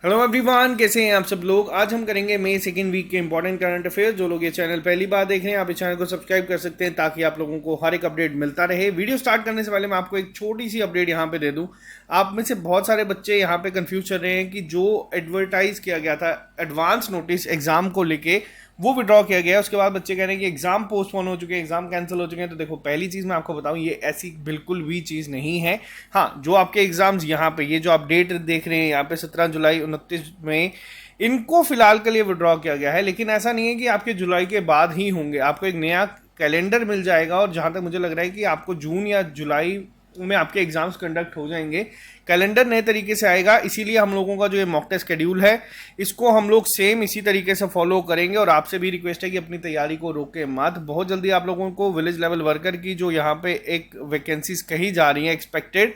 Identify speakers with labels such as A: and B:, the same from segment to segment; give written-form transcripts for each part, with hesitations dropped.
A: Hello everyone, कैसे हैं आप सब लोग। आज हम करेंगे मई सेकेंड वीक के इंपॉर्टेंट करंट अफेयर्स। जो लोग ये चैनल पहली बार देख रहे हैं, आप इस चैनल को सब्सक्राइब कर सकते हैं ताकि आप लोगों को हर एक अपडेट मिलता रहे। वीडियो स्टार्ट करने से पहले मैं आपको एक छोटी सी अपडेट यहाँ पे दे दूं। आप में से बहुत सारे बच्चे यहाँ पे कंफ्यूज चल रहे हैं कि जो एडवर्टाइज किया गया था एडवांस नोटिस एग्जाम को लेके, वो विड्रॉ किया गया है। उसके बाद बच्चे कह रहे हैं कि एग्जाम पोस्टपोन हो चुके हैं, एग्जाम कैंसिल हो चुके हैं। तो देखो, पहली चीज मैं आपको बताऊं, ये ऐसी बिल्कुल भी चीज नहीं है। हाँ, जो आपके एग्जाम्स यहाँ पे, ये जो आप डेट देख रहे हैं यहाँ पे 17 जुलाई 29 मई, इनको फिलहाल के लिए विड्रॉ किया गया है। लेकिन ऐसा नहीं है कि आपके जुलाई के बाद ही होंगे, आपको एक नया कैलेंडर मिल जाएगा। और जहां तक मुझे लग रहा है कि आपको जून या जुलाई में आपके एग्जाम्स कंडक्ट हो जाएंगे। कैलेंडर नए तरीके से आएगा, इसीलिए हम लोगों का जो ये मॉक टेस्ट शेड्यूल है, इसको हम लोग सेम इसी तरीके से फॉलो करेंगे। और आपसे भी रिक्वेस्ट है कि अपनी तैयारी को रोके मत। बहुत जल्दी आप लोगों को विलेज लेवल वर्कर की जो यहाँ पे एक वैकेंसीज कही जा रही है एक्सपेक्टेड,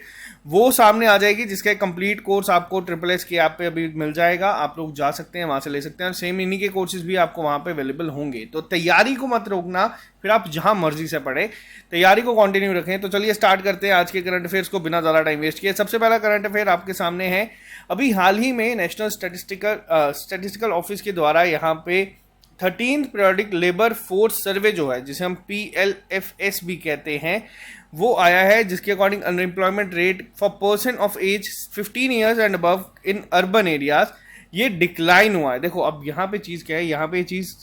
A: वो सामने आ जाएगी, जिसका कंप्लीट कोर्स आपको SSS के ऐप पे अभी मिल जाएगा। आप लोग जा सकते हैं, वहां से ले सकते हैं। और सेम इन्हीं के कोर्सेज भी आपको वहां पे अवेलेबल होंगे। तो तैयारी को मत रोकना, फिर आप जहां मर्जी से पढ़े, तैयारी को कंटिन्यू रखें। तो चलिए स्टार्ट करते हैं आज के करंट अफेयर्स को बिना ज़्यादा टाइम वेस्ट किए। सबसे पहला करंट अफेयर आपके सामने है। अभी हाल ही में नेशनल स्टैटिस्टिकल ऑफिस के द्वारा यहाँ पे 13th periodic labour force survey जो है, जिसे हम PLFS भी कहते हैं, वो आया है। जिसके according unemployment rate for person of age 15 years and above in urban areas, ये डिक्लाइन हुआ है। देखो, अब यहाँ पे चीज़ क्या है, यहाँ पे चीज़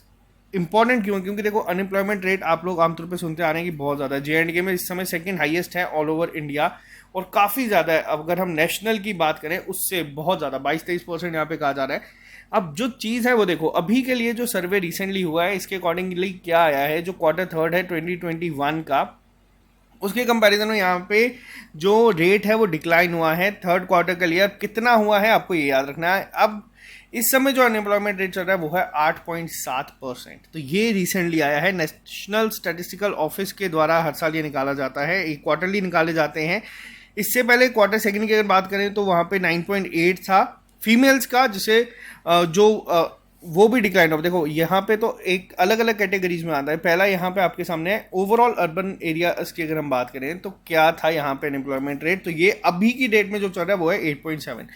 A: इंपॉर्टेंट क्यों है, क्योंकि देखो अनएम्प्लॉयमेंट रेट आप लोग आमतौर पे सुनते आ रहे हैं कि बहुत ज़्यादा है। JNK में इस समय सेकंड हाईएस्ट है ऑल ओवर इंडिया, और काफ़ी ज़्यादा है। अगर हम नेशनल की बात करें, उससे बहुत ज़्यादा 22-23% यहाँ पे कहा जा रहा है। अब जो चीज़ है वो देखो, अभी के लिए जो सर्वे रिसेंटली हुआ है, इसके अकॉर्डिंगली क्या आया है, जो क्वार्टर थर्ड है 2021 का, उसके कंपैरिजन में यहाँ पे जो रेट है वो डिक्लाइन हुआ है थर्ड क्वार्टर के लिए। कितना हुआ है आपको ये याद रखना है। अब इस समय जो अनएम्प्लॉयमेंट रेट चल रहा है वो है 8.7%। तो ये रिसेंटली आया है, नेशनल स्टैटिस्टिकल ऑफिस के द्वारा हर साल ये निकाला जाता है, एक क्वार्टरली निकाले जाते हैं। इससे पहले क्वार्टर सेकंड की अगर बात करें तो वहाँ पे 9.8 था फीमेल्स का, जिसे वो भी डिक्लाइन ऑफ। देखो यहाँ पे तो एक अलग अलग कैटेगरीज में आता है। पहला यहाँ पे आपके सामने है ओवरऑल अर्बन एरिया की अगर हम बात करें तो क्या था यहाँ पे अनएम्प्लॉयमेंट रेट, तो ये अभी की डेट में जो चल रहा है वो है 8.7।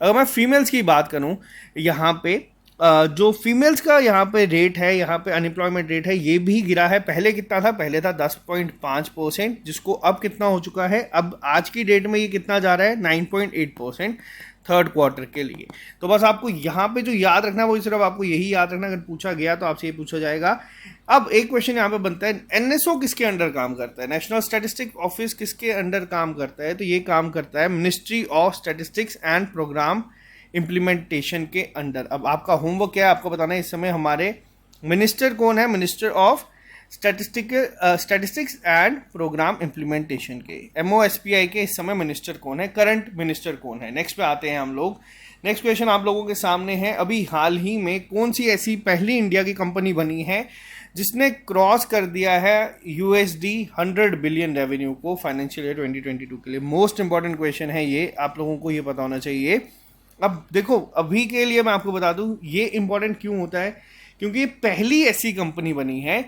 A: अगर मैं फीमेल्स की बात करूँ, यहाँ पे जो फीमेल्स का यहाँ पे रेट है, यहाँ पे अनएम्प्लॉयमेंट रेट है, ये भी गिरा है। पहले कितना था, पहले था 10.5%, जिसको अब कितना हो चुका है, अब आज की डेट में ये कितना जा रहा है, 9.8% थर्ड क्वार्टर के लिए। तो बस आपको यहाँ पे जो याद रखना है वो सिर्फ आपको यही याद रखना, अगर पूछा गया तो आपसे ये पूछा जाएगा। अब एक क्वेश्चन यहाँ पे बनता है, NSO किसके अंडर काम करता है, नेशनल स्टैटिस्टिक ऑफिस किसके अंडर काम करता है, तो ये काम करता है ministry of statistics and program implementation के अंडर। अब आपका होमवर्क क्या है, आपको बताना है इस समय हमारे मिनिस्टर कौन है, minister of statistics and program implementation के, MOSPI के इस समय मिनिस्टर कौन है, करंट मिनिस्टर कौन है। नेक्स्ट पे आते हैं हम लोग। नेक्स्ट क्वेश्चन आप लोगों के सामने है, अभी हाल ही में कौन सी ऐसी पहली इंडिया की कंपनी बनी है जिसने क्रॉस कर दिया है USD 100 बिलियन रेवेन्यू को फाइनेंशियल ईयर 2022 के लिए। मोस्ट इंपॉर्टेंट क्वेश्चन है ये, आप लोगों को ये पता होना चाहिए। अब देखो, अभी के लिए मैं आपको बता दूं ये इंपॉर्टेंट क्यों होता है, क्योंकि ये पहली ऐसी कंपनी बनी है।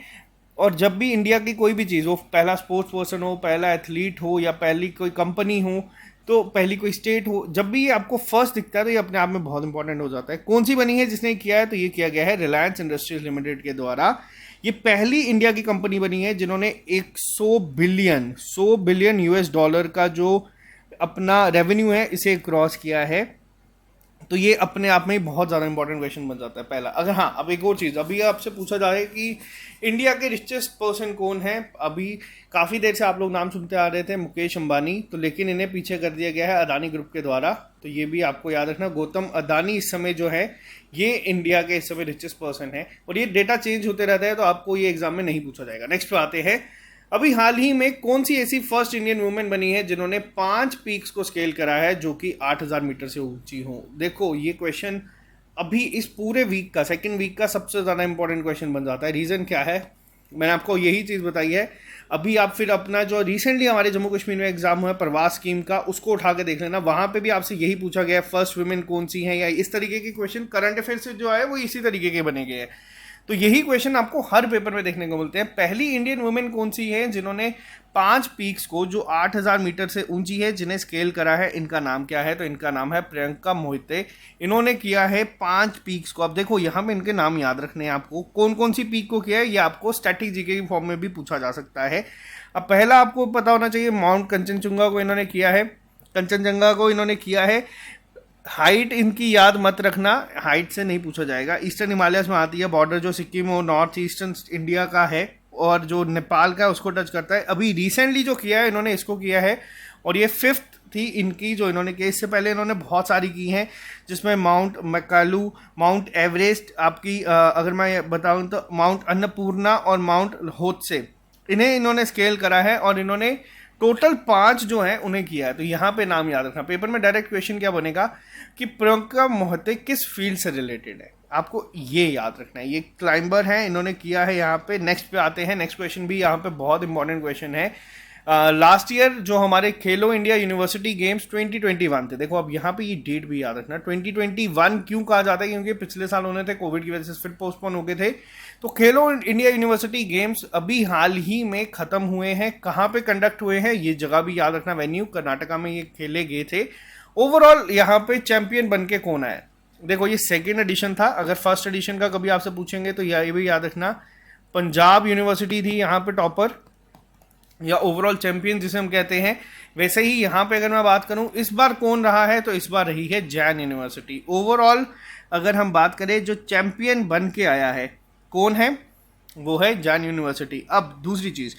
A: और जब भी इंडिया की कोई भी चीज़ हो, पहला स्पोर्ट्स पर्सन हो, पहला एथलीट हो, या पहली कोई कंपनी हो, तो पहली कोई स्टेट हो, जब भी ये आपको फर्स्ट दिखता है तो ये अपने आप में बहुत इंपॉर्टेंट हो जाता है। कौन सी बनी है जिसने किया है, तो ये किया गया है रिलायंस इंडस्ट्रीज लिमिटेड के द्वारा। ये पहली इंडिया की कंपनी बनी है जिन्होंने 100 बिलियन US डॉलर का जो अपना रेवेन्यू है, इसे क्रॉस किया है। तो ये अपने आप में ही बहुत ज़्यादा इंपॉर्टेंट क्वेश्चन बन जाता है पहला। अगर हाँ, अब एक और चीज़, अभी आपसे पूछा जा रहा है कि इंडिया के रिचेस्ट पर्सन कौन है। अभी काफ़ी देर से आप लोग नाम सुनते आ रहे थे मुकेश अंबानी, तो लेकिन इन्हें पीछे कर दिया गया है अदानी ग्रुप के द्वारा। तो ये भी आपको याद रखना, गौतम अदानी इस समय जो है ये इंडिया के इस समय रिचेस्ट पर्सन है। और ये डेटा चेंज होते रहता है, तो आपको ये एग्जाम में नहीं पूछा जाएगा। नेक्स्ट पे आते हैं, अभी हाल ही में कौन सी ऐसी फर्स्ट इंडियन वुमेन बनी है जिन्होंने 5 पीक्स को स्केल करा है जो कि 8000 मीटर से ऊंची हो। देखो ये क्वेश्चन अभी इस पूरे वीक का, सेकंड वीक का सबसे ज़्यादा इंपॉर्टेंट क्वेश्चन बन जाता है। रीज़न क्या है, मैंने आपको यही चीज़ बताई है। अभी आप फिर अपना जो रिसेंटली हमारे जम्मू कश्मीर में एग्जाम हुआ है प्रवास स्कीम का, उसको उठा के देख लेना, वहाँ पे भी आपसे यही पूछा गया है फर्स्ट वुमेन कौन सी है, या इस तरीके के क्वेश्चन करंट अफेयर से जो है वो इसी तरीके के बने गए हैं। तो यही क्वेश्चन आपको हर पेपर में देखने को मिलते हैं। पहली इंडियन वुमेन कौन सी है जिन्होंने 5 पीक्स को जो 8000 मीटर से ऊंची है जिन्हें स्केल करा है, इनका नाम क्या है? तो इनका नाम है प्रियंका मोहिते। इन्होंने किया है 5 पीक्स को। अब देखो यहाँ पे इनके नाम याद रखने हैं आपको, कौन कौन सी पीक को किया है, ये आपको स्टैटिक जीके की फॉर्म में भी पूछा जा सकता है। अब पहला आपको पता होना चाहिए, माउंट कंचनजंगा को इन्होंने किया है, कंचनजंगा को इन्होंने किया है। हाइट इनकी याद मत रखना, हाइट से नहीं पूछा जाएगा। ईस्टर्न हिमालयस में आती है, बॉर्डर जो सिक्किम और नॉर्थ ईस्टर्न इंडिया का है और जो नेपाल का है उसको टच करता है। अभी रिसेंटली जो किया है इन्होंने इसको किया है और ये 5th थी इनकी जो इन्होंने की। इससे पहले इन्होंने बहुत सारी की हैं जिसमें माउंट मैकालू, माउंट एवरेस्ट, आपकी अगर मैं बताऊं तो माउंट अन्नपूर्णा और माउंट होत्से, इन्हें इन्होंने स्केल करा है और इन्होंने टोटल 5 जो हैं उन्हें किया है। तो यहाँ पे नाम याद रखना। पेपर में डायरेक्ट क्वेश्चन क्या बनेगा कि प्रियंका मोहिते किस फील्ड से रिलेटेड है, आपको ये याद रखना है। ये क्लाइंबर है, इन्होंने किया है यहाँ पे। नेक्स्ट पे आते हैं, नेक्स्ट क्वेश्चन भी यहाँ पे बहुत इंपॉर्टेंट क्वेश्चन है। लास्ट ईयर जो हमारे खेलो इंडिया यूनिवर्सिटी गेम्स 2021 थे, देखो अब यहाँ पे ये डेट भी याद रखना। 2021 क्यों कहा जाता है? क्योंकि पिछले साल होने थे, कोविड की वजह से फिर पोस्टपोन हो गए थे। तो खेलो इंडिया यूनिवर्सिटी गेम्स अभी हाल ही में खत्म हुए हैं। कहाँ पे कंडक्ट हुए हैं ये जगह भी याद रखना, वेन्यू कर्नाटका में ये खेले गए थे। ओवरऑल यहाँ पे चैंपियन बन के कौन आया? देखो ये 2nd एडिशन था। अगर 1st एडिशन का कभी आपसे पूछेंगे तो ये भी याद रखना, पंजाब यूनिवर्सिटी थी यहाँ पे टॉपर या ओवरऑल चैंपियन जिसे हम कहते हैं। वैसे ही यहाँ पे अगर मैं बात करूँ इस बार कौन रहा है, तो इस बार रही है जैन यूनिवर्सिटी। ओवरऑल अगर हम बात करें जो चैंपियन बन के आया है कौन है, वो है जैन यूनिवर्सिटी। अब दूसरी चीज़,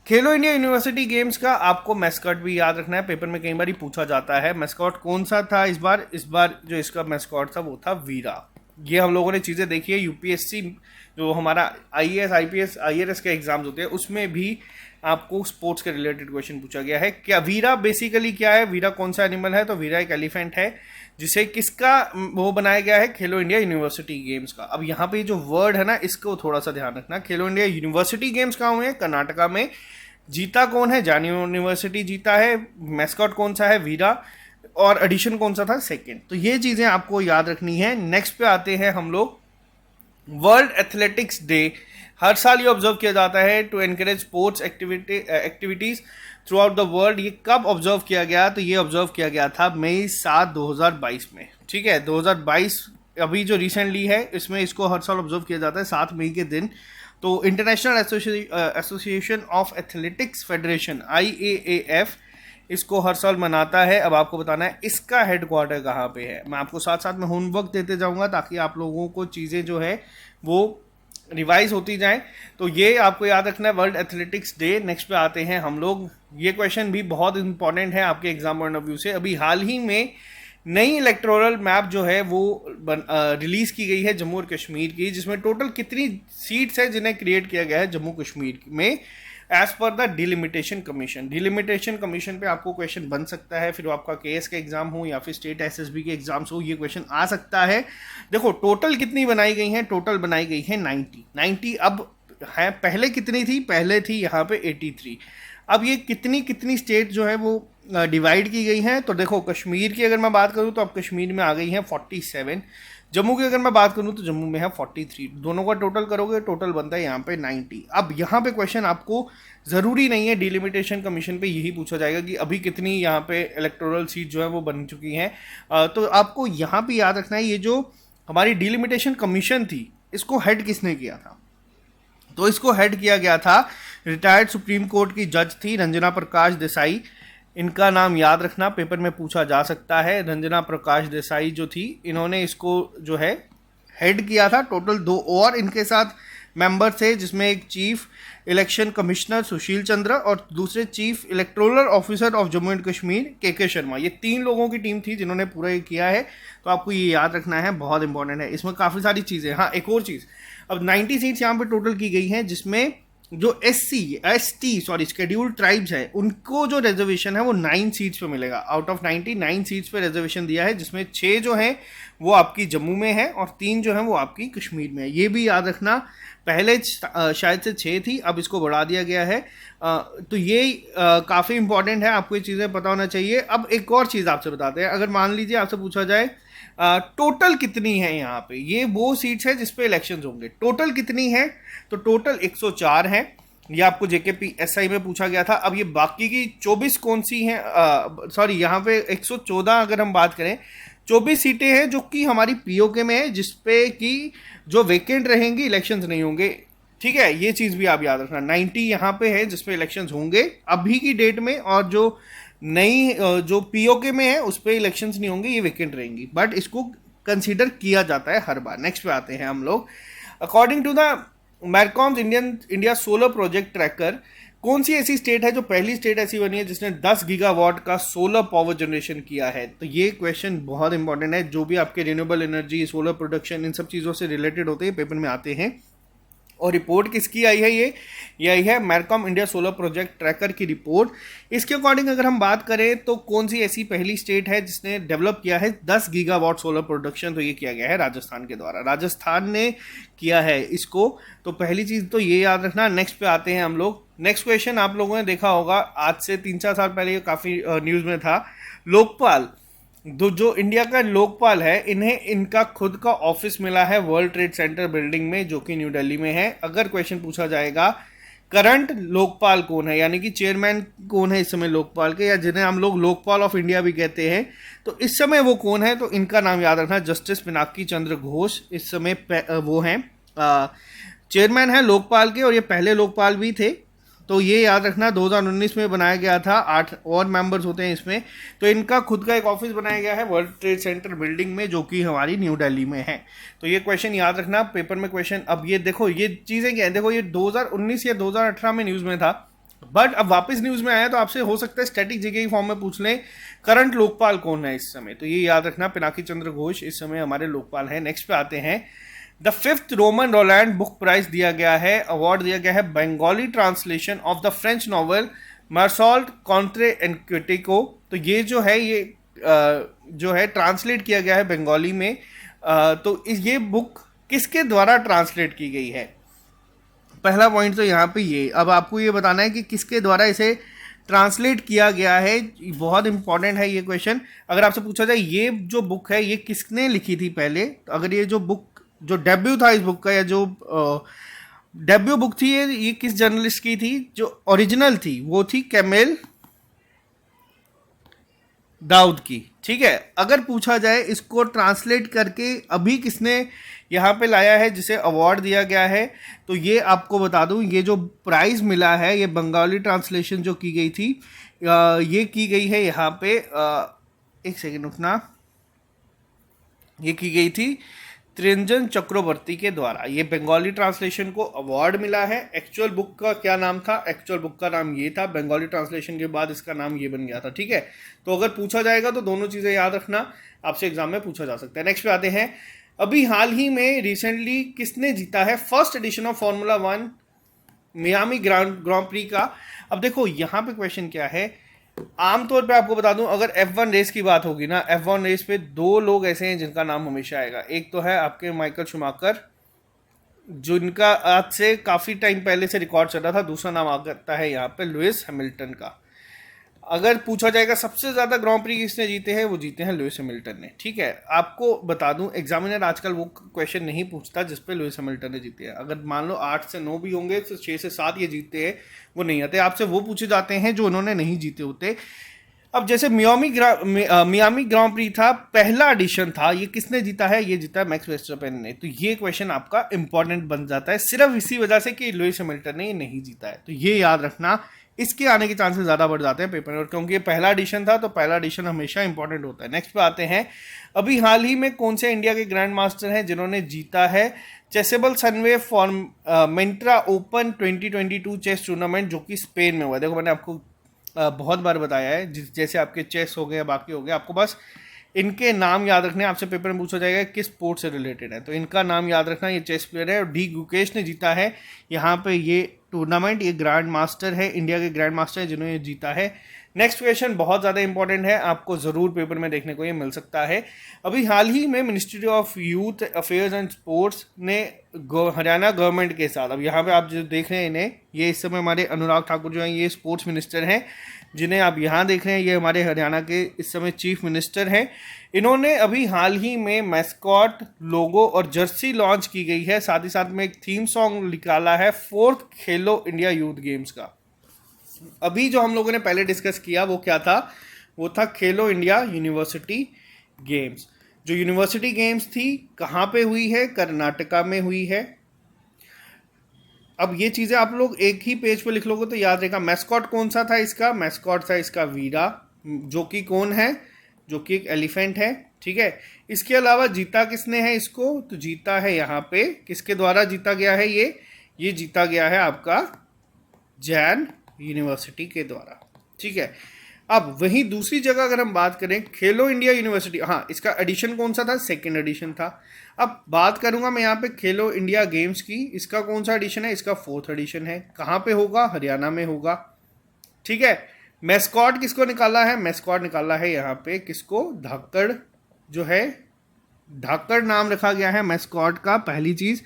A: खेलो इंडिया यूनिवर्सिटी गेम्स का आपको मैस्कॉट भी याद रखना है। पेपर में कई बार ही पूछा जाता है मैस्कॉट कौन सा था इस बार। इस बार जो इसका मैस्कॉट था वो था वीरा। ये हम लोगों ने चीज़ें देखी है। यूपीएससी जो हमारा आईएएस आईपीएस आईआरएस के एग्जाम्स होते हैं उसमें भी आपको स्पोर्ट्स के रिलेटेड क्वेश्चन पूछा गया है। क्या वीरा बेसिकली क्या है, वीरा कौन सा एनिमल है? तो वीरा एक एलिफेंट है जिसे किसका वो बनाया गया है, खेलो इंडिया यूनिवर्सिटी गेम्स का। अब यहाँ पे जो वर्ड है ना इसको थोड़ा सा ध्यान रखना। खेलो इंडिया यूनिवर्सिटी गेम्स कहाँ हुए हैं? कर्नाटका में। जीता कौन है? जैन यूनिवर्सिटी जीता है। मैस्कॉट कौन सा है? वीरा। और एडिशन कौन सा था? 2nd। तो ये चीज़ें आपको याद रखनी है। नेक्स्ट पे आते हैं हम लोग, वर्ल्ड एथलेटिक्स डे हर साल ये ऑब्जर्व किया जाता है to encourage sports activities throughout the world. ये कब ऑब्जर्व किया गया? तो ये ऑब्जर्व किया गया था मई 7 2022 में। ठीक है, 2022 अभी जो रिसेंटली है इसमें इसको हर साल ऑब्जर्व किया जाता है 7 मई के दिन। तो international association of athletics federation IAAF इसको हर साल मनाता है। अब आपको बताना है इसका हेडक्वार्टर कहाँ पे है। मैं आपको साथ साथ में होमवर्क देते जाऊँगा ताकि आप लोगों को चीज़ें जो है वो रिवाइज होती जाएं। तो ये आपको याद रखना है, वर्ल्ड एथलेटिक्स डे। नेक्स्ट पे आते हैं हम लोग, ये क्वेश्चन भी बहुत इंपॉर्टेंट है आपके एग्जाम पॉइंट ऑफ व्यू से। अभी हाल ही में नई इलेक्टोरल मैप जो है वो रिलीज़ की गई है जम्मू और कश्मीर की, जिसमें टोटल कितनी सीट्स हैं जिन्हें क्रिएट किया गया है जम्मू कश्मीर में as per the delimitation commission. Delimitation commission पे आपको क्वेश्चन बन सकता है, फिर आपका केएस का एग्जाम हो या फिर स्टेट एसएसबी के एग्जाम्स हो, ये क्वेश्चन आ सकता है। देखो टोटल कितनी बनाई गई हैं, टोटल बनाई गई है 90। अब है, पहले कितनी थी? पहले थी यहाँ पे 83। अब ये कितनी स्टेट जो है वो डिवाइड की गई हैं। तो देखो कश्मीर की अगर मैं बात करूँ तो अब कश्मीर में आ गई हैं 47। जम्मू की अगर मैं बात करूँ तो जम्मू में है 43। दोनों का टोटल करोगे, टोटल बनता है यहाँ पे 90। अब यहाँ पे क्वेश्चन आपको ज़रूरी नहीं है डिलिमिटेशन कमीशन पे यही पूछा जाएगा कि अभी कितनी यहाँ पे इलेक्टोरल सीट जो है वो बन चुकी हैं। तो आपको यहाँ पे याद रखना है ये जो हमारी डिलिमिटेशन कमीशन थी इसको हेड किसने किया था? तो इसको हेड किया गया था, रिटायर्ड सुप्रीम कोर्ट की जज थी रंजना प्रकाश देसाई। इनका नाम याद रखना, पेपर में पूछा जा सकता है। रंजना प्रकाश देसाई जो थी इन्होंने इसको जो है हेड किया था। टोटल 2 और इनके साथ मेंबर थे जिसमें एक chief election commissioner Sushil Chandra और दूसरे chief electoral officer of Jammu and Kashmir के शर्मा। ये 3 लोगों की टीम थी जिन्होंने पूरा ये किया है। तो आपको ये याद रखना है, बहुत इंपॉर्टेंट है। इसमें काफ़ी सारी चीज़ें। हाँ, एक और चीज़, अब 90 सीट्स यहाँ पे टोटल की गई हैं जिसमें जो ST शेड्यूल्ड ट्राइब्स है उनको जो रिजर्वेशन है वो 9 सीट्स पे मिलेगा। आउट ऑफ 99 सीट्स पे रिजर्वेशन दिया है जिसमें 6 जो हैं वो आपकी जम्मू में है और 3 जो हैं वो आपकी कश्मीर में है। ये भी याद रखना। पहले शायद से 6 थी, अब इसको बढ़ा दिया गया है। तो ये काफ़ी इंपॉर्टेंट है, आपको ये चीज़ें पता होना चाहिए। अब एक और चीज़ आपसे बताते हैं, अगर मान लीजिए आपसे पूछा जाए टोटल कितनी है यहाँ पे, ये वो सीट्स है जिस पे इलेक्शंस होंगे, टोटल कितनी है, तो टोटल 104 है। ये आपको जेकेपीएसआई में पूछा गया था। अब ये बाकी की 24 कौन सी हैं, सॉरी यहाँ पे 114 अगर हम बात करें, 24 सीटें हैं जो कि हमारी पीओके में है, जिसपे कि जो वेकेंट रहेंगी, इलेक्शंस नहीं होंगे। ठीक है, ये चीज़ भी आप याद रखना। 90 यहाँ पे है जिसपे इलेक्शंस होंगे अभी की डेट में, और जो नई जो पीओके में है उस पर इलेक्शंस नहीं होंगे, ये वेकेंट रहेंगी, बट इसको कंसीडर किया जाता है हर बार। नेक्स्ट पे आते हैं हम लोग। According to the Mercom's India solar project tracker, कौन सी ऐसी स्टेट है जो पहली स्टेट ऐसी बनी है जिसने 10 गीगावाट का सोलर पावर जनरेशन किया है? तो ये क्वेश्चन बहुत इंपॉर्टेंट है। जो भी आपके रिन्यूएबल एनर्जी, सोलर प्रोडक्शन, इन सब चीज़ों से रिलेटेड होते हैं, पेपर में आते हैं। और रिपोर्ट किसकी आई है? ये आई है मैरकॉम इंडिया सोलर प्रोजेक्ट ट्रैकर की रिपोर्ट। इसके अकॉर्डिंग अगर हम बात करें तो कौन सी ऐसी पहली स्टेट है जिसने डेवलप किया है 10 गीगावाट सोलर प्रोडक्शन? तो ये किया गया है राजस्थान के द्वारा, राजस्थान ने किया है इसको। तो पहली चीज़ तो ये याद रखना। नेक्स्ट पे आते हैं हम लोग। नेक्स्ट क्वेश्चन आप लोगों ने देखा होगा, आज से 3-4 साल पहले ये काफ़ी न्यूज़ में था। लोकपाल, जो इंडिया का लोकपाल है, इन्हें इनका खुद का ऑफिस मिला है वर्ल्ड ट्रेड सेंटर बिल्डिंग में, जो कि न्यू दिल्ली में है। अगर क्वेश्चन पूछा जाएगा करंट लोकपाल कौन है, यानी कि चेयरमैन कौन है इस समय लोकपाल के, या जिन्हें हम लोग लोकपाल ऑफ इंडिया भी कहते हैं, तो इस समय वो कौन है? तो इनका नाम याद रखना, जस्टिस पिनाकी चंद्र घोष इस समय वो हैं चेयरमैन है लोकपाल के, और ये पहले लोकपाल भी थे। तो ये याद रखना 2019 में बनाया गया था, 8 और मेंबर्स होते हैं इसमें। तो इनका खुद का एक ऑफिस बनाया गया है वर्ल्ड ट्रेड सेंटर बिल्डिंग में, जो कि हमारी न्यू दिल्ली में है। तो ये क्वेश्चन याद रखना पेपर में क्वेश्चन। अब ये देखो, ये चीज़ें क्या है, देखो ये 2019 या 2018 में न्यूज़ में था, बट अब वापस न्यूज़ में आया, तो आपसे हो सकता है स्टैटिक जीके की फॉर्म में पूछ लें करंट लोकपाल कौन है इस समय। तो ये याद रखना, पिनाकी चंद्र घोष इस समय हमारे लोकपाल हैं। नेक्स्ट पे आते हैं। The 5th Romain Rolland book prize दिया गया है, अवार्ड दिया गया है Bengali translation of the French novel Meursault contre enquete को। तो ये जो है, ये जो है ट्रांसलेट किया गया है बंगाली में। तो ये बुक किसके द्वारा ट्रांसलेट की गई है? पहला पॉइंट तो यहाँ पे ये, अब आपको ये बताना है कि किसके द्वारा इसे ट्रांसलेट किया गया है। बहुत इंपॉर्टेंट है ये क्वेश्चन। अगर आपसे पूछा जाए ये जो बुक है ये किसने लिखी थी पहले, तो अगर ये जो बुक, जो डेब्यू था इस बुक का, या जो डेब्यू बुक थी, ये किस जर्नलिस्ट की थी? जो ओरिजिनल थी वो थी कैमिल दाऊद की। ठीक है, अगर पूछा जाए इसको ट्रांसलेट करके अभी किसने यहाँ पे लाया है जिसे अवार्ड दिया गया है, तो ये आपको बता दूं, ये जो प्राइज मिला है, ये बंगाली ट्रांसलेशन जो की गई थी, ये की गई है यहाँ पे, एक सेकेंड रुकना, ये की गई थी त्रिंजन चक्रवर्ती के द्वारा। ये बंगाली ट्रांसलेशन को अवार्ड मिला है। एक्चुअल बुक का क्या नाम था? एक्चुअल बुक का नाम ये था, बंगाली ट्रांसलेशन के बाद इसका नाम ये बन गया था। ठीक है, तो अगर पूछा जाएगा तो दोनों चीज़ें याद रखना, आपसे एग्जाम में पूछा जा सकता है। नेक्स्ट पे आते हैं। अभी हाल ही में रिसेंटली किसने जीता है first edition of formula 1 Miami grand pre का? अब देखो यहाँ पे क्वेश्चन क्या है, आमतौर पे आपको बता दूं, अगर F1 रेस की बात होगी ना, F1 रेस पे 2 लोग ऐसे हैं जिनका नाम हमेशा आएगा। एक तो है आपके माइकल शूमाकर, जिनका आज से काफ़ी टाइम पहले से रिकॉर्ड चल रहा था। दूसरा नाम आता है यहाँ पे लुइस हैमिल्टन का। अगर पूछा जाएगा सबसे ज़्यादा ग्रांड प्री किसने जीते हैं, वो जीते हैं लुइस हैमिल्टन ने। ठीक है, आपको बता दूं एग्जामिनर आजकल वो क्वेश्चन नहीं पूछता जिस पे लुइस हैमिल्टन ने जीते हैं। अगर मान लो 8 से 9 भी होंगे तो 6 से 7 ये जीते हैं, वो नहीं आते। आपसे वो पूछे जाते हैं जो उन्होंने नहीं जीते होते। अब जैसे मियामी ग्रांड प्री था, पहला एडिशन था, ये किसने जीता है? ये जीता है मैक्स वर्स्टेपेन ने। तो ये क्वेश्चन आपका इंपॉर्टेंट बन जाता है सिर्फ इसी वजह से कि लुइस हैमिल्टन ने ये नहीं जीता है। तो ये याद रखना, इसके आने के चांसेस ज़्यादा बढ़ जाते हैं पेपर में, और क्योंकि ये पहला एडिशन था तो पहला एडिशन हमेशा इंपॉर्टेंट होता है। नेक्स्ट पे आते हैं। अभी हाल ही में कौन से इंडिया के ग्रैंड मास्टर हैं जिन्होंने जीता है Chessable Sunway Formentera Open 2022 chess tournament, जो कि स्पेन में हुआ है? देखो मैंने आपको बहुत बार बताया है, जैसे आपके चेस हो गए या बाकी हो गए, आपको बस इनके नाम याद रखने। आपसे पेपर में पूछा जाएगा किस स्पोर्ट से रिलेटेड है, तो इनका नाम याद रखना। ये चेस प्लेयर है और डी गुकेश ने जीता है यहाँ पे ये टूर्नामेंट। ये ग्रैंड मास्टर है, इंडिया के ग्रैंड मास्टर है जिन्होंने जीता है नेक्स्ट क्वेश्चन बहुत ज़्यादा इंपॉर्टेंट है, आपको ज़रूर पेपर में देखने को ये मिल सकता है। अभी हाल ही में ministry of youth affairs and sports ने हरियाणा गवर्नमेंट के साथ, अब यहाँ पे आप जो देख रहे हैं इन्हें, ये इस समय हमारे अनुराग ठाकुर जो हैं ये स्पोर्ट्स मिनिस्टर हैं, जिन्हें आप यहाँ देख रहे हैं ये हमारे हरियाणा के इस समय चीफ मिनिस्टर हैं। इन्होंने अभी हाल ही में मैस्कॉट, लोगो और जर्सी लॉन्च की गई है। साथ ही साथ में एक थीम सॉन्ग निकाला है 4th खेलो इंडिया यूथ गेम्स का। अभी जो हम लोगों ने पहले डिस्कस किया वो क्या था, वो था खेलो इंडिया यूनिवर्सिटी गेम्स। जो यूनिवर्सिटी गेम्स थी कहाँ पे हुई है, कर्नाटका में हुई है। अब ये चीज़ें आप लोग एक ही पेज पे लिख लोगे तो याद रहेगा। मैस्कॉट कौन सा था इसका, मैस्कॉट था इसका वीरा, जो कि कौन है, जो कि एक एलिफेंट है, ठीक है। इसके अलावा जीता किसने है इसको, तो जीता है यहाँ पे, किसके द्वारा जीता गया है ये जीता गया है आपका जैन यूनिवर्सिटी के द्वारा, ठीक है। अब वहीं दूसरी जगह अगर हम बात करें खेलो इंडिया यूनिवर्सिटी, हाँ इसका एडिशन कौन सा था, 2nd एडिशन था। अब बात करूंगा मैं यहाँ पे खेलो इंडिया गेम्स की, इसका कौन सा एडिशन है, इसका 4th एडिशन है। कहाँ पे होगा, हरियाणा में होगा, ठीक है। मैस्कॉट किसको निकाला है, मैस्कॉट निकाला है यहाँ पे किसको, धाकड़, जो है धाकड़ नाम रखा गया है मैस्कॉट का, पहली चीज़।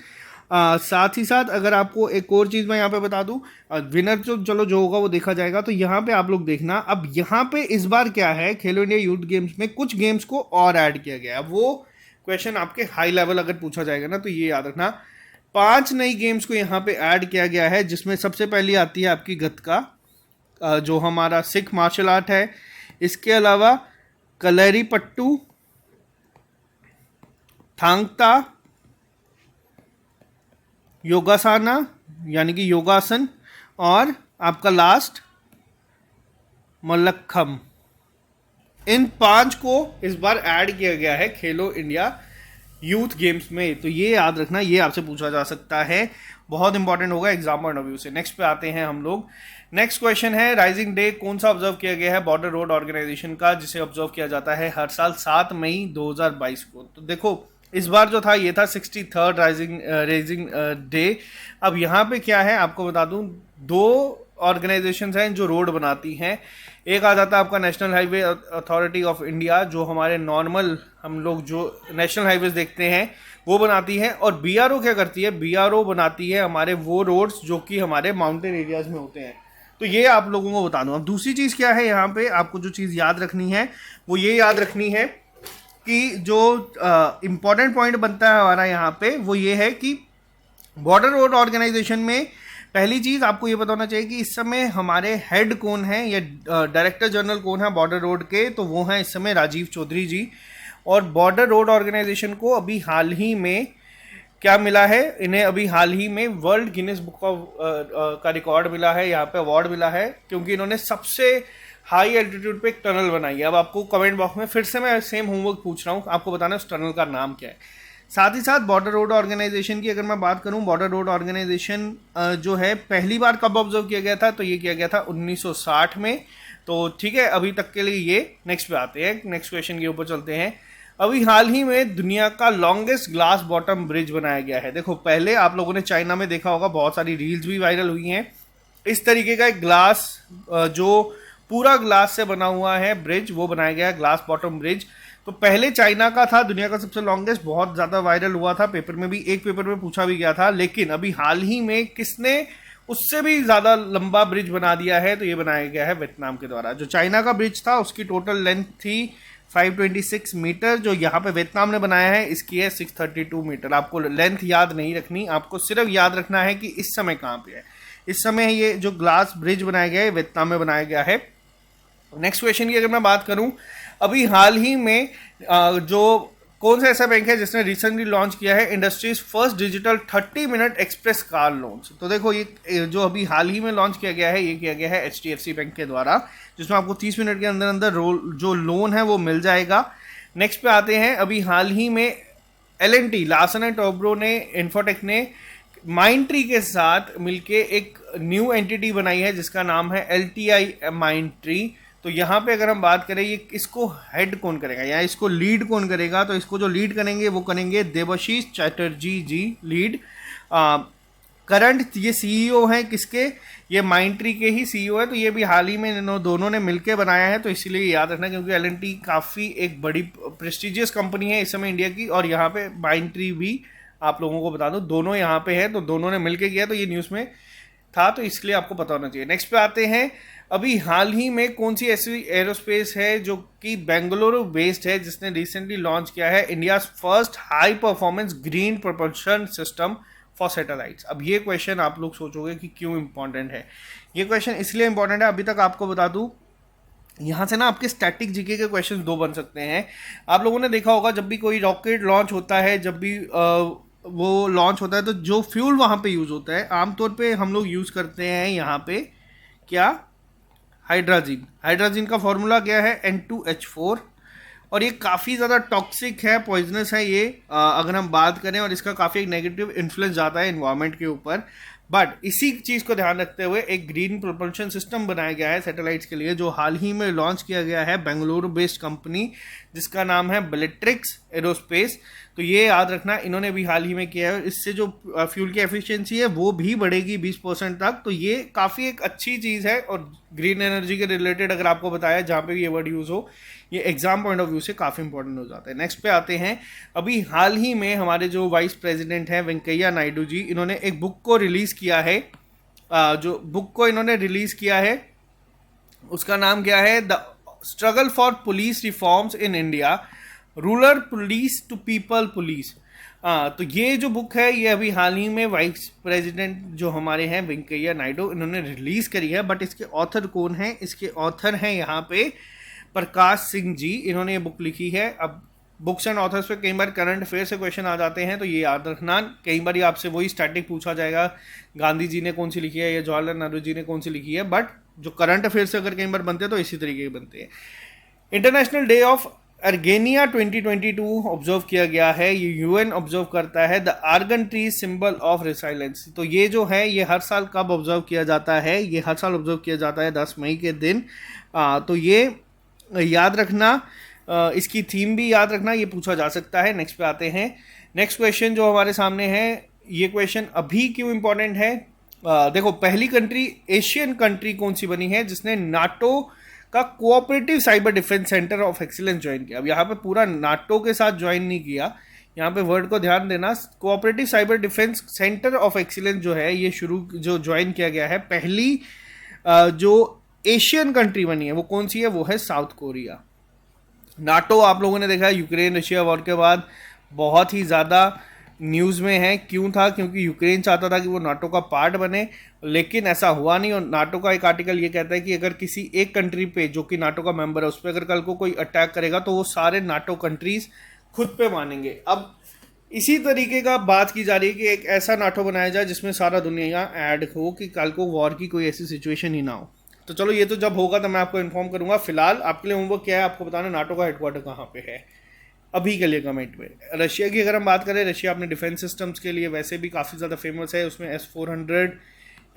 A: साथ ही साथ अगर आपको एक और चीज़ मैं यहाँ पे बता दूँ, विनर जो चलो जो होगा वो देखा जाएगा। तो यहाँ पे आप लोग देखना, अब यहाँ पे इस बार क्या है, खेलो इंडिया यूथ गेम्स में कुछ गेम्स को और ऐड किया गया है। वो क्वेश्चन आपके हाई लेवल अगर पूछा जाएगा ना तो ये याद रखना, 5 नई गेम्स को यहाँ पे ऐड किया गया है, जिसमें सबसे पहली आती है आपकी गतका, जो हमारा सिख मार्शल आर्ट है। इसके अलावा कलरी पट्टू, थांगता, योगासाना यानी कि योगासन, और आपका लास्ट मल्लखम। इन 5 को इस बार ऐड किया गया है खेलो इंडिया यूथ गेम्स में। तो ये याद रखना, ये आपसे पूछा जा सकता है, बहुत इंपॉर्टेंट होगा एग्जाम पॉइंट ऑफ व्यू से। नेक्स्ट पे आते हैं हम लोग। नेक्स्ट क्वेश्चन है, राइजिंग डे कौन सा ऑब्जर्व किया गया है बॉर्डर रोड ऑर्गेनाइजेशन का, जिसे ऑब्जर्व किया जाता है हर साल 7 मई 2022 को। तो देखो इस बार जो था ये था 63rd राइजिंग डे। अब यहाँ पे क्या है आपको बता दूं, 2 ऑर्गेनाइजेशंस हैं जो रोड बनाती हैं। एक आ जाता है आपका national highway authority of India, जो हमारे नॉर्मल हम लोग जो नेशनल हाईवेज देखते हैं वो बनाती है, और बीआरओ क्या करती है, बीआरओ बनाती है हमारे वो रोड्स जो कि हमारे माउंटेन एरियाज में होते हैं। तो ये आप लोगों को बता दूं। अब दूसरी चीज़ क्या है, यहाँ पे आपको जो चीज़ याद रखनी है वो ये याद रखनी है कि जो इम्पॉर्टेंट पॉइंट बनता है हमारा यहाँ पे वो ये है कि बॉर्डर रोड ऑर्गेनाइजेशन में पहली चीज़ आपको ये बताना चाहिए कि इस समय हमारे हेड कौन है या डायरेक्टर जनरल कौन है बॉर्डर रोड के, तो वो हैं इस समय राजीव चौधरी जी। और बॉर्डर रोड ऑर्गेनाइजेशन को अभी हाल ही में क्या मिला है, इन्हें अभी हाल ही में वर्ल्ड गिनीज बुक ऑफ का रिकॉर्ड मिला है, यहाँ पे अवार्ड मिला है, क्योंकि इन्होंने सबसे हाई एल्टीट्यूड पे एक टनल बनाई है। अब आपको कमेंट बॉक्स में फिर से मैं सेम होमवर्क पूछ रहा हूँ, आपको बताना उस टनल का नाम क्या है। साथ ही साथ बॉर्डर रोड ऑर्गेनाइजेशन की अगर मैं बात करूं, बॉर्डर रोड ऑर्गेनाइजेशन जो है पहली बार कब ऑब्जर्व किया गया था, तो ये किया गया था 1960 में। तो ठीक है, अभी तक के लिए ये। नेक्स्ट पे आते हैं, नेक्स्ट क्वेश्चन के ऊपर चलते हैं। अभी हाल ही में दुनिया का लॉन्गेस्ट ग्लास बॉटम ब्रिज बनाया गया है। देखो पहले आप लोगों ने चाइना में देखा होगा, बहुत सारी रील्स भी वायरल हुई हैं। इस तरीके का एक ग्लास जो पूरा ग्लास से बना हुआ है ब्रिज, वो बनाया गया है ग्लास बॉटम ब्रिज। तो पहले चाइना का था दुनिया का सबसे लॉन्गेस्ट, बहुत ज़्यादा वायरल हुआ था, पेपर में भी एक पेपर में पूछा भी गया था। लेकिन अभी हाल ही में किसने उससे भी ज़्यादा लंबा ब्रिज बना दिया है, तो ये बनाया गया है वियतनाम के द्वारा। जो चाइना का ब्रिज था उसकी टोटल लेंथ थी 526 मीटर, जो यहाँ पे वियतनाम ने बनाया है इसकी है 632 मीटर। आपको लेंथ याद नहीं रखनी, आपको सिर्फ याद रखना है कि इस समय कहाँ पे है। इस समय ये जो ग्लास ब्रिज बनाया गया है वियतनाम में बनाया गया है। नेक्स्ट क्वेश्चन की अगर मैं बात करूं, अभी हाल ही में जो कौन सा ऐसा बैंक है जिसने रिसेंटली लॉन्च किया है industries first digital 30 minute express car loans. तो देखो ये जो अभी हाल ही में लॉन्च किया गया है, ये किया गया है HDFC बैंक के द्वारा, जिसमें आपको 30 मिनट के अंदर अंदर जो लोन है वो मिल जाएगा। नेक्स्ट पे आते हैं, अभी हाल ही में L&T लार्सन एंड टोब्रो ने, इन्फोटेक ने माइंडट्री के साथ मिलके एक न्यू एंटिटी बनाई है जिसका नाम है LTI माइंडट्री। तो यहाँ पे अगर हम बात करें ये इसको हेड कौन करेगा या इसको लीड कौन करेगा, तो इसको जो लीड करेंगे वो करेंगे देवाशीष चैटर्जी जी लीड। करंट ये सीईओ हैं किसके, ये माइंडट्री के ही सीईओ है, तो ये भी हाल ही में दोनों ने मिलकर बनाया है, तो इसीलिए याद रखना, क्योंकि एल&टी काफ़ी एक बड़ी प्रेस्टिजियस कंपनी है इस समय इंडिया की, और यहाँ पे माइंडट्री भी आप लोगों को बता दो दोनों यहाँ पे है, तो दोनों ने मिलकर किया, तो ये न्यूज़ में था, तो इसलिए आपको पता होना चाहिए। नेक्स्ट पे आते हैं, अभी हाल ही में कौन सी ऐसी एरोस्पेस है जो कि बेंगलुरु बेस्ड है, जिसने रिसेंटली लॉन्च किया है India first high performance green propulsion system for satellites. अब ये क्वेश्चन आप लोग सोचोगे कि क्यों इंपॉर्टेंट है। ये क्वेश्चन इसलिए इंपॉर्टेंट है, अभी तक आपको बता दूं, यहाँ से ना आपके स्टैटिक जीके के क्वेश्चन दो बन सकते हैं। आप लोगों ने देखा होगा जब भी कोई रॉकेट लॉन्च होता है, जब भी वो लॉन्च होता है, तो जो फ्यूल वहाँ पे यूज़ होता है, आमतौर पे हम लोग यूज़ करते हैं यहाँ पे क्या, हाइड्रोजन। हाइड्रोजन का फॉर्मूला क्या है, N2H4, और ये काफ़ी ज़्यादा टॉक्सिक है, पॉइजनस है ये, अगर हम बात करें, और इसका काफ़ी एक नेगेटिव इन्फ्लुएंस जाता है इन्वायरमेंट के ऊपर। बट इसी चीज़ को ध्यान रखते हुए एक ग्रीन प्रोपल्शन सिस्टम बनाया गया है सैटेलाइट्स के लिए, जो हाल ही में लॉन्च किया गया है बेंगलुरु बेस्ड कंपनी, जिसका नाम है बेलेट्रिक्स एरोस्पेस। तो ये याद रखना, इन्होंने भी हाल ही में किया है, इससे जो फ्यूल की एफिशिएंसी है वो भी बढ़ेगी 20% तक। तो ये काफ़ी एक अच्छी चीज़ है, और ग्रीन एनर्जी के रिलेटेड अगर आपको बताया जहाँ पे भी ये वर्ड यूज़ हो, ये एग्जाम पॉइंट ऑफ व्यू से काफ़ी इंपॉर्टेंट हो जाता है। नेक्स्ट पे आते हैं, अभी हाल ही में हमारे जो वाइस प्रेसिडेंट हैं वेंकैया नायडू जी, इन्होंने एक बुक को रिलीज़ किया है, जो बुक को इन्होंने रिलीज़ किया है उसका नाम क्या है, the struggle for police reforms in India, rural police to people police. तो ये जो बुक है ये अभी हाल ही में वाइस प्रेसिडेंट जो हमारे हैं वेंकैया नायडू, इन्होंने रिलीज़ करी है। बट इसके ऑथर कौन है, इसके ऑथर हैं यहाँ पे प्रकाश सिंह जी, इन्होंने ये बुक लिखी है। अब बुक्स एंड ऑथर्स पे कई बार करंट अफेयर से क्वेश्चन आ जाते हैं, तो ये याद रखना, कई बार ये आपसे वही स्टैटिक पूछा जाएगा, गांधी जी ने कौन सी लिखी है या जवाहरलाल नेहरू जी ने कौन सी लिखी है, बट जो करंट अफेयर से अगर कई बार बनते हैं तो इसी तरीके के बनते हैं। International day of argania 2022 observe किया गया है, ये यूएन ऑब्जर्व करता है, the argan tree symbol of resilience. तो ये जो है ये हर साल कब ऑब्जर्व किया जाता है, ये हर साल ऑब्जर्व किया जाता है 10 मई के दिन। तो ये याद रखना, इसकी थीम भी याद रखना, ये पूछा जा सकता है। नेक्स्ट पे आते हैं, नेक्स्ट क्वेश्चन जो हमारे सामने है, ये क्वेश्चन अभी क्यों इंपॉर्टेंट है। देखो, पहली कंट्री एशियन कंट्री कौन सी बनी है जिसने नाटो का cooperative cyber defence centre of excellence join किया। अब यहाँ पे पूरा नाटो के साथ ज्वाइन नहीं किया, यहाँ पे वर्ड को ध्यान देना, cooperative cyber defence centre of excellence जो है ये जो ज्वाइन किया गया है, पहली जो एशियन कंट्री बनी है वो कौन सी है, वो है साउथ कोरिया। नाटो आप लोगों ने देखा यूक्रेन रशिया वॉर के बाद बहुत ही ज़्यादा न्यूज़ में है। क्यों था, क्योंकि यूक्रेन चाहता था कि वो नाटो का पार्ट बने, लेकिन ऐसा हुआ नहीं। और नाटो का एक आर्टिकल ये कहता है कि अगर किसी एक कंट्री पे जो कि नाटो का मेंबर है उस पर अगर कल को कोई अटैक करेगा तो वो सारे नाटो कंट्रीज खुद पे मानेंगे। अब इसी तरीके का बात की जा रही है कि एक ऐसा नाटो बनाया जाए जिसमें सारा दुनिया ऐड हो, कि कल को वॉर की कोई ऐसी सिचुएशन ही ना हो। तो चलो, ये तो जब होगा तो मैं आपको इन्फॉर्म करूंगा। फिलहाल आपके लिए होमवर्क क्या है, आपको बताना नाटो का हेडक्वार्टर कहाँ पे है अभी के लिए कमेंट में। रशिया की अगर हम बात करें, रशिया अपने डिफेंस सिस्टम्स के लिए वैसे भी काफ़ी ज़्यादा फेमस है। उसमें S-400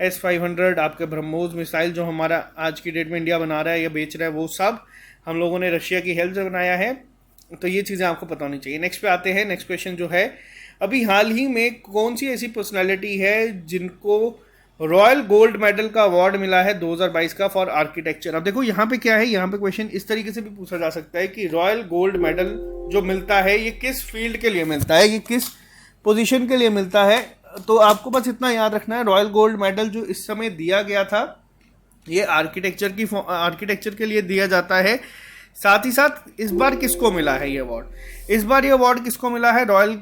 A: S-500 आपके ब्रह्मोस मिसाइल जो हमारा आज की डेट में इंडिया बना रहा है या बेच रहा है, वो सब हम लोगों ने रशिया की हेल्प से बनाया है। तो ये चीज़ें आपको पता होनी चाहिए। नेक्स्ट पे आते हैं, नेक्स्ट क्वेश्चन जो है, अभी हाल ही में कौन सी ऐसी पर्सनैलिटी है जिनको रॉयल गोल्ड मेडल का अवार्ड मिला है 2022 का फॉर आर्किटेक्चर। अब देखो यहाँ पे क्या है, यहाँ पे क्वेश्चन इस तरीके से भी पूछा जा सकता है कि रॉयल गोल्ड मेडल जो मिलता है ये किस फील्ड के लिए मिलता है, ये किस पोजीशन के लिए मिलता है। तो आपको बस इतना याद रखना है, रॉयल गोल्ड मेडल जो इस समय दिया गया था ये आर्किटेक्चर के लिए दिया जाता है। साथ ही साथ इस बार किसको मिला है ये अवार्ड, इस बार ये अवार्ड किसको मिला है, रॉयल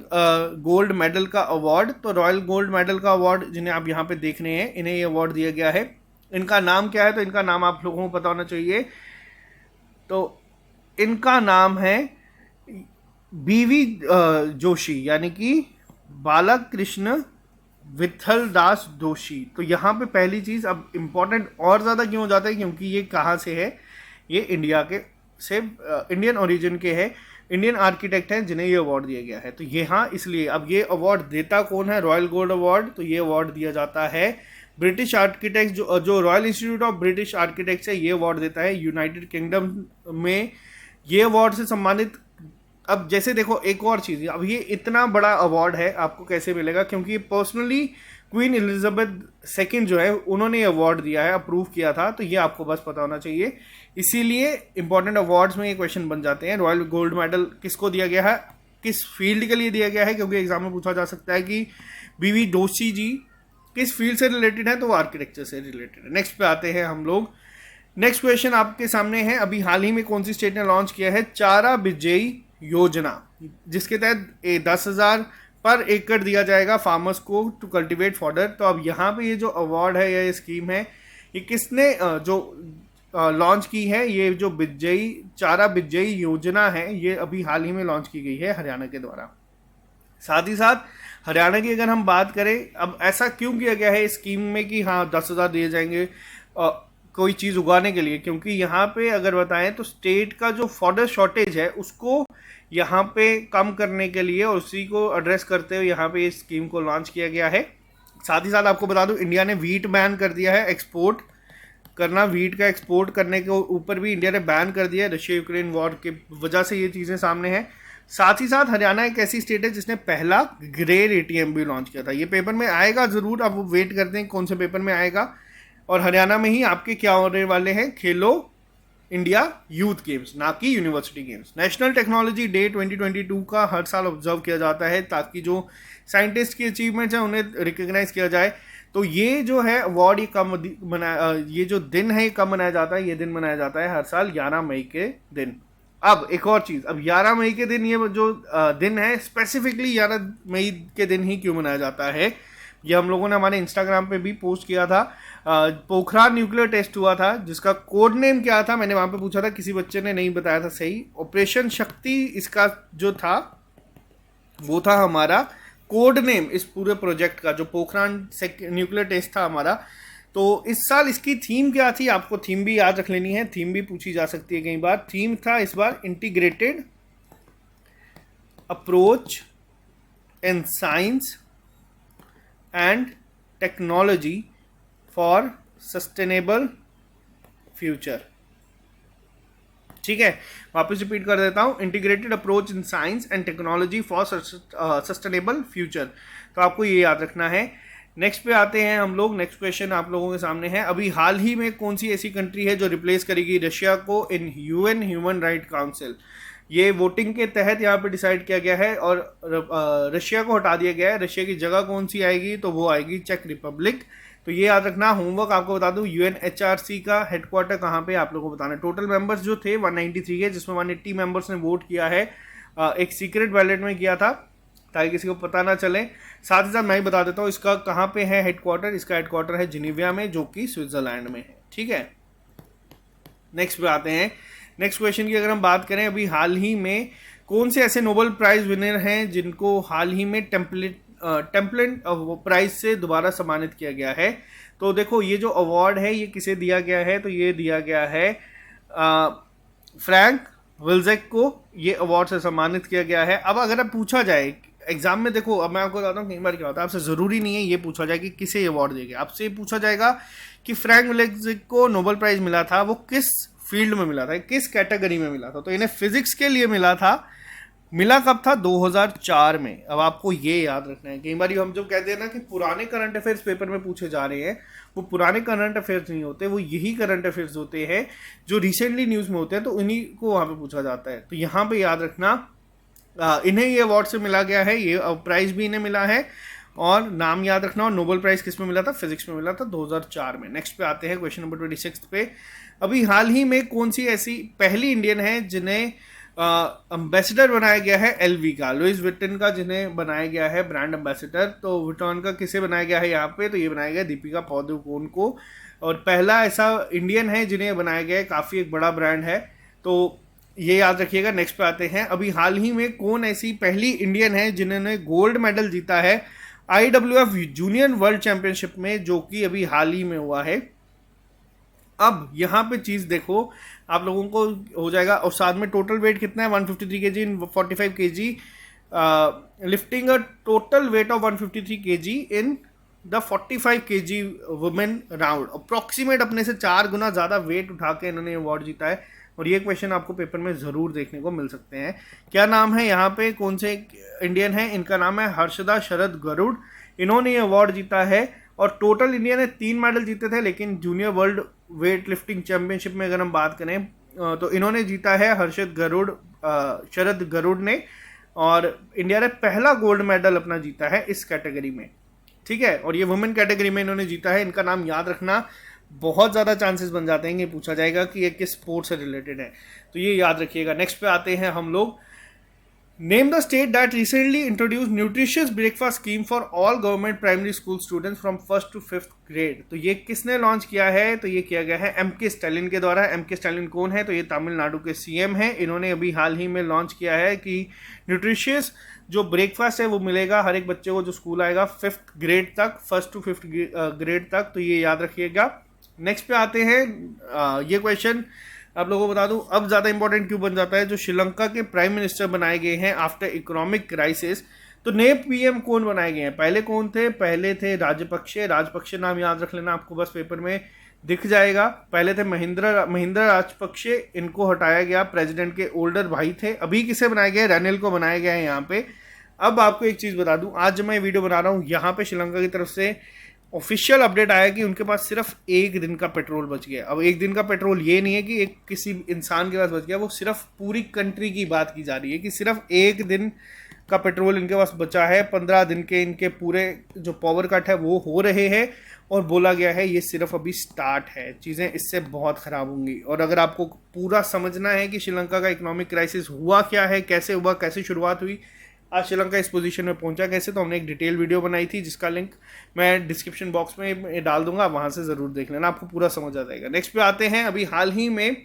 A: गोल्ड मेडल का अवार्ड। तो रॉयल गोल्ड मेडल का अवार्ड जिन्हें आप यहाँ पे देख रहे हैं, इन्हें ये अवार्ड दिया गया है। इनका नाम क्या है, तो इनका नाम आप लोगों को पता होना चाहिए। तो इनका नाम है BV जोशी, यानी कि बालकृष्ण विठल दास जोशी। तो यहाँ पे पहली चीज़, अब इम्पोर्टेंट और ज़्यादा क्यों हो जाता है, क्योंकि ये कहाँ से है, ये इंडिया के से इंडियन ओरिजिन के हैं, इंडियन आर्किटेक्ट हैं जिन्हें ये अवार्ड दिया गया है। तो ये हाँ, इसलिए अब ये अवार्ड देता कौन है, रॉयल गोल्ड अवार्ड। तो ये अवार्ड दिया जाता है ब्रिटिश आर्किटेक्ट, जो royal institute of British architects है, ये अवार्ड देता है। यूनाइटेड किंगडम में ये अवार्ड से सम्मानित। अब जैसे देखो एक और चीज़, अब ये इतना बड़ा अवार्ड है, आपको कैसे मिलेगा, क्योंकि पर्सनली क्वीन एलिजाबेथ सेकंड जो है उन्होंने ये अवार्ड दिया है, अप्रूव किया था, तो ये आपको बस पता होना चाहिए। इसीलिए इंपॉर्टेंट अवार्ड्स में ये क्वेश्चन बन जाते हैं। रॉयल गोल्ड मेडल किसको दिया गया है, किस फील्ड के लिए दिया गया है, क्योंकि एग्जाम में पूछा जा सकता है कि बीवी जोशी जी किस फील्ड से रिलेटेड है, तो वो आर्किटेक्चर से रिलेटेड है। नेक्स्ट पे आते हैं हम लोग। नेक्स्ट क्वेश्चन आपके सामने है, अभी हाल ही में कौन सी स्टेट ने लॉन्च किया है चारा बिजई योजना, जिसके तहत 10,000 पर एकड़ दिया जाएगा फार्मर्स को टू कल्टीवेट फॉडर। तो अब यहाँ पे ये जो अवार्ड है या ये स्कीम है, ये किसने जो लॉन्च की है, ये जो बिजई चारा बिजई योजना है, ये अभी हाल ही में लॉन्च की गई है हरियाणा के द्वारा। साथ ही साथ हरियाणा की अगर हम बात करें, अब ऐसा क्यों किया गया है इस स्कीम में कि हाँ 10,000 दिए जाएंगे कोई चीज़ उगाने के लिए, क्योंकि यहाँ पे अगर बताएं तो स्टेट का जो फॉडर शॉर्टेज है उसको यहाँ पे कम करने के लिए और उसी को एड्रेस करते हुए यहाँ पे इस स्कीम को लॉन्च किया गया है। साथ ही साथ आपको बता दूं, इंडिया ने वीट बैन कर दिया है, एक्सपोर्ट करना, वीट का एक्सपोर्ट करने के ऊपर भी इंडिया ने बैन कर दिया है, रशिया यूक्रेन वॉर की वजह से ये चीज़ें सामने हैं। साथ ही साथ हरियाणा एक ऐसी स्टेट है जिसने पहला ग्रेड एटीएम भी लॉन्च किया था। ये पेपर में आएगा ज़रूर, आप वेट करते हैं कौन से पेपर में आएगा। और हरियाणा में ही आपके क्या होने वाले हैं, खेलो इंडिया यूथ गेम्स, ना कि university games. National technology day 2022 का हर साल ऑब्जर्व किया जाता है ताकि जो साइंटिस्ट की अचीवमेंट्स हैं उन्हें रिकग्नाइज किया जाए। तो ये जो है अवार्ड ये कब मनाया, ये जो दिन है ये कब मनाया जाता है, ये दिन मनाया जाता है हर साल 11 मई के दिन। अब एक और चीज़, अब 11 मई के दिन ये जो दिन है स्पेसिफिकली 11 मई के दिन ही क्यों मनाया जाता है, ये हम लोगों ने हमारे इंस्टाग्राम पे भी पोस्ट किया था। पोखरान न्यूक्लियर टेस्ट हुआ था जिसका कोड नेम क्या था, मैंने वहाँ पे पूछा था, किसी बच्चे ने नहीं बताया था सही। ऑपरेशन शक्ति इसका जो था वो था हमारा कोड नेम इस पूरे प्रोजेक्ट का, जो पोखरान न्यूक्लियर टेस्ट था हमारा। तो इस साल इसकी थीम क्या थी, आपको थीम भी याद रख लेनी है, थीम भी पूछी जा सकती है कई बार। थीम था इस बार integrated approach in science and technology for sustainable future. ठीक है, वापस रिपीट कर देता हूं, integrated approach in science and technology for sustainable future. तो आपको ये याद रखना है। नेक्स्ट पे आते हैं हम लोग। नेक्स्ट क्वेश्चन आप लोगों के सामने है, अभी हाल ही में कौन सी ऐसी कंट्री है जो रिप्लेस करेगी रशिया को इन यूएन ह्यूमन राइट काउंसिल। ये वोटिंग के तहत यहाँ पे डिसाइड किया गया है और रशिया को हटा दिया गया है। रशिया की जगह कौन सी आएगी, तो वो आएगी चेक रिपब्लिक। तो ये याद रखना। होमवर्क आपको बता दूं, यूएनएचआरसी का हेडक्वार्टर कहाँ पे आप लोगों को बताना है। टोटल मेंबर्स जो थे 193 के, जिसमें 180 मेंबर्स ने वोट किया है, एक सीक्रेट बैलेट में किया था ताकि किसी को पता ना चले। साथ ही साथ मैं ही बता देता हूँ इसका कहाँ पे है हेडक्वार्टर। इसका हेडक्वार्टर है जिनेवा में, जो कि स्विट्जरलैंड में है। ठीक है, नेक्स्ट पे आते हैं। नेक्स्ट क्वेश्चन की अगर हम बात करें, अभी हाल ही में कौन से ऐसे नोबेल प्राइज विनर हैं जिनको हाल ही में टेम्पलेट प्राइज से दोबारा सम्मानित किया गया है। तो देखो, ये जो अवार्ड है ये किसे दिया गया है, तो ये दिया गया है फ्रैंक विल्जेक को, ये अवार्ड से सम्मानित किया गया है। अब अगर अब पूछा जाए एग्जाम में, देखो अब मैं आपको बताता हूँ कई बार क्या होता है, आपसे ज़रूरी नहीं है ये पूछा जाए कि किसे अवार्ड देगा, आपसे पूछा जाएगा कि फ्रैंक विल्जेक को नोबेल प्राइज मिला था, वो किस फील्ड में मिला था, किस कैटेगरी में मिला था। तो इन्हें फिजिक्स के लिए मिला था। मिला कब था, 2004 में। अब आपको ये याद रखना है, कई बार हम जो कहते हैं ना कि पुराने करंट अफेयर्स पेपर में पूछे जा रहे हैं, वो पुराने करंट अफेयर्स नहीं होते, वो यही करंट अफेयर्स होते हैं जो रिसेंटली न्यूज़ में होते हैं, तो उन्हीं को वहाँ पे पूछा जाता है। तो यहाँ पे याद रखना, इन्हें ये अवार्ड से मिला गया है, ये प्राइज भी इन्हें मिला है। और नाम याद रखना, और नोबेल प्राइज किस में मिला था, फिजिक्स में मिला था 2004 में। नेक्स्ट पे आते हैं क्वेश्चन नंबर 26 पे। अभी हाल ही में कौन सी ऐसी पहली इंडियन है जिन्हें एम्बेसडर बनाया गया है एलवी का, लुइस विटन का, जिन्हें बनाया गया है ब्रांड एम्बेसडर। तो विटन का किसे बनाया गया है यहाँ पे, तो ये बनाया गया दीपिका पादुकोण को। और पहला ऐसा इंडियन है जिन्हें बनाया गया है, काफ़ी एक बड़ा ब्रांड है, तो ये याद रखिएगा। नेक्स्ट पे आते हैं, अभी हाल ही में कौन ऐसी पहली इंडियन है जिन्होंने गोल्ड मेडल जीता है IWF जूनियर वर्ल्ड चैंपियनशिप में, जो कि अभी हाल ही में हुआ है। अब यहाँ पे चीज़ देखो, आप लोगों को हो जाएगा। और साथ में टोटल वेट कितना है, 153 kg in 45 kg, lifting a total weight of 153 kg in the 45 kg women round. Approximate अपने से 4 गुना ज़्यादा वेट उठा के इन्होंने अवार्ड जीता है। और ये क्वेश्चन आपको पेपर में ज़रूर देखने को मिल सकते हैं। क्या नाम है यहाँ पे, कौन से इंडियन है, इनका नाम है हर्षदा शरद गरुड़। इन्होंने ये अवार्ड जीता है। और टोटल इंडिया ने 3 मेडल जीते थे, लेकिन junior world weight lifting championship में अगर हम बात करें तो इन्होंने जीता है शरद गरुड़ ने, और इंडिया ने पहला गोल्ड मेडल अपना जीता है इस कैटेगरी में, ठीक है। और ये वुमेन कैटेगरी में इन्होंने जीता है। इनका नाम याद रखना, बहुत ज़्यादा चांसेस बन जाते हैं कि पूछा जाएगा कि ये किस स्पोर्ट से रिलेटेड है, तो ये याद रखिएगा। नेक्स्ट पे आते हैं हम लोग। Name the state that recently introduce nutritious breakfast scheme for all government primary school students from 1st to 5th grade. तो ये किसने लॉन्च किया है? तो ये किया गया है M.K. स्टालिन के द्वारा। M.K. स्टालिन कौन है? तो ये तमिलनाडु के CM हैं। इन्होंने अभी हाल ही में लॉन्च किया है कि न्यूट्रिशियस जो ब्रेकफास्ट है वो मिलेगा हर एक बच्चे को जो स्कूल आएगा 5th ग्रेड तक, 1st to 5th ग्रेड तक, तो ये याद रखिएगा। नेक्स्ट पे आते हैं। ये क्वेश्चन आप लोगों को बता दूं अब ज़्यादा इंपॉर्टेंट क्यों बन जाता है। जो श्रीलंका के प्राइम मिनिस्टर बनाए गए हैं आफ्टर इकोनॉमिक क्राइसिस, तो नए PM कौन बनाए गए हैं? पहले कौन थे? पहले थे राजपक्षे नाम याद रख लेना, आपको बस पेपर में दिख जाएगा। पहले थे महिंद्रा राजपक्षे, इनको हटाया गया, प्रेसिडेंट के ओल्डर भाई थे। अभी किसे बनाया गया? रनिल को बनाया गया है यहाँ पे। अब आपको एक चीज़ बता दूं, आज जब मैं वीडियो बना रहा हूँ यहाँ पे श्रीलंका की तरफ से ऑफिशियल अपडेट आया कि उनके पास सिर्फ 1 दिन का पेट्रोल बच गया। अब 1 दिन का पेट्रोल ये नहीं है कि एक किसी इंसान के पास बच गया, वो सिर्फ पूरी कंट्री की बात की जा रही है कि सिर्फ 1 दिन का पेट्रोल इनके पास बचा है। 15 दिन के इनके पूरे जो पावर कट है वो हो रहे हैं, और बोला गया है ये सिर्फ अभी स्टार्ट है, चीज़ें इससे बहुत ख़राब होंगी। और अगर आपको पूरा समझना है कि श्रीलंका का इकोनॉमिक क्राइसिस हुआ क्या है, कैसे हुआ, कैसे शुरुआत हुई, आज श्रीलंका इस पोजीशन में पहुंचा कैसे, तो हमने एक डिटेल वीडियो बनाई थी जिसका लिंक मैं डिस्क्रिप्शन बॉक्स में डाल दूंगा, वहां से ज़रूर देख लेना, आपको पूरा समझ आ जाएगा। नेक्स्ट पे आते हैं। अभी हाल ही में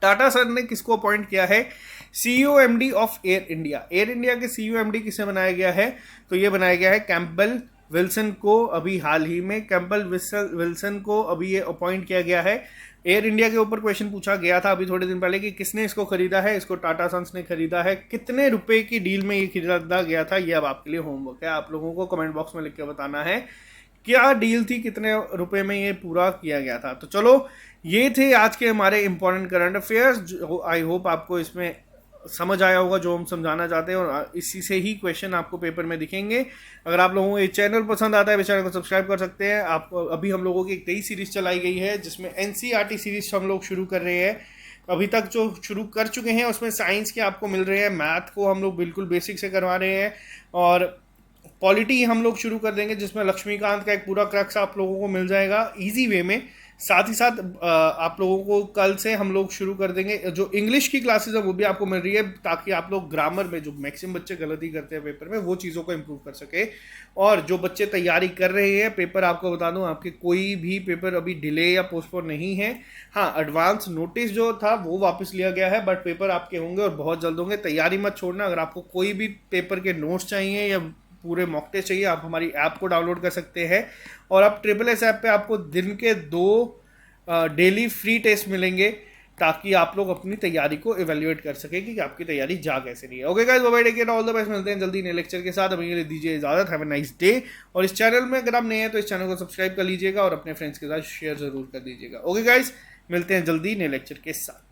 A: टाटा सर ने किसको अपॉइंट किया है? CEO MD of air India. Air India के CEO MD किसे बनाया गया है? तो ये बनाया गया है कैंपबेल विल्सन को। अभी हाल ही में कैंपबेल विल्सन को अभी ये अपॉइंट किया गया है। एयर इंडिया के ऊपर क्वेश्चन पूछा गया था अभी थोड़े दिन पहले कि किसने इसको खरीदा है। इसको टाटा सन्स ने खरीदा है। कितने रुपए की डील में ये खरीदा गया था, ये अब आपके लिए होमवर्क है। आप लोगों को कमेंट बॉक्स में लिख के बताना है क्या डील थी, कितने रुपए में ये पूरा किया गया था। तो चलो, ये थे आज के हमारे important current affairs. I hope आपको इसमें समझ आया होगा जो हम समझाना चाहते हैं, और इसी से ही क्वेश्चन आपको पेपर में दिखेंगे। अगर आप लोगों को ये चैनल पसंद आता है, चैनल को सब्सक्राइब कर सकते हैं। आप अभी हम लोगों की एक नई सीरीज चलाई गई है जिसमें NCERT सीरीज हम लोग शुरू कर रहे हैं। अभी तक जो शुरू कर चुके हैं उसमें साइंस के आपको मिल रहे हैं, मैथ को हम लोग बिल्कुल बेसिक से करवा रहे हैं, और पॉलिटी हम लोग शुरू कर देंगे जिसमें लक्ष्मीकांत का एक पूरा क्रक्स आप लोगों को मिल जाएगा ईजी वे में। साथ ही साथ आप लोगों को कल से हम लोग शुरू कर देंगे जो इंग्लिश की क्लासेस है वो भी आपको मिल रही है, ताकि आप लोग ग्रामर में जो मैक्सिमम बच्चे गलती करते हैं पेपर में, वो चीज़ों को इम्प्रूव कर सके। और जो बच्चे तैयारी कर रहे हैं पेपर, आपको बता दूं आपके कोई भी पेपर अभी डिले या पोस्टपोन नहीं है। हाँ, एडवांस नोटिस जो था वो वापस लिया गया है, बट पेपर आपके होंगे और बहुत जल्द होंगे। तैयारी मत छोड़ना। अगर आपको कोई भी पेपर के नोट्स चाहिए या पूरे मॉक टेस्ट चाहिए, आप हमारी ऐप को डाउनलोड कर सकते हैं। और अब SSS ऐप पे आपको दिन के 2 डेली फ्री टेस्ट मिलेंगे, ताकि आप लोग अपनी तैयारी को इवेल्युएट कर सकें कि आपकी तैयारी जा कैसे रही है। Okay guys, bye bye, take care, all the best. मिलते हैं जल्दी नए लेक्चर के साथ। अभी के लिए दीजिए इजाजत। Have a nice day. और इस चैनल में अगर आप नए हैं तो इस चैनल को सब्सक्राइब कर लीजिएगा और अपने फ्रेंड्स के साथ शेयर जरूर कर दीजिएगा। ओके गाइस, मिलते हैं जल्दी नए लेक्चर के साथ।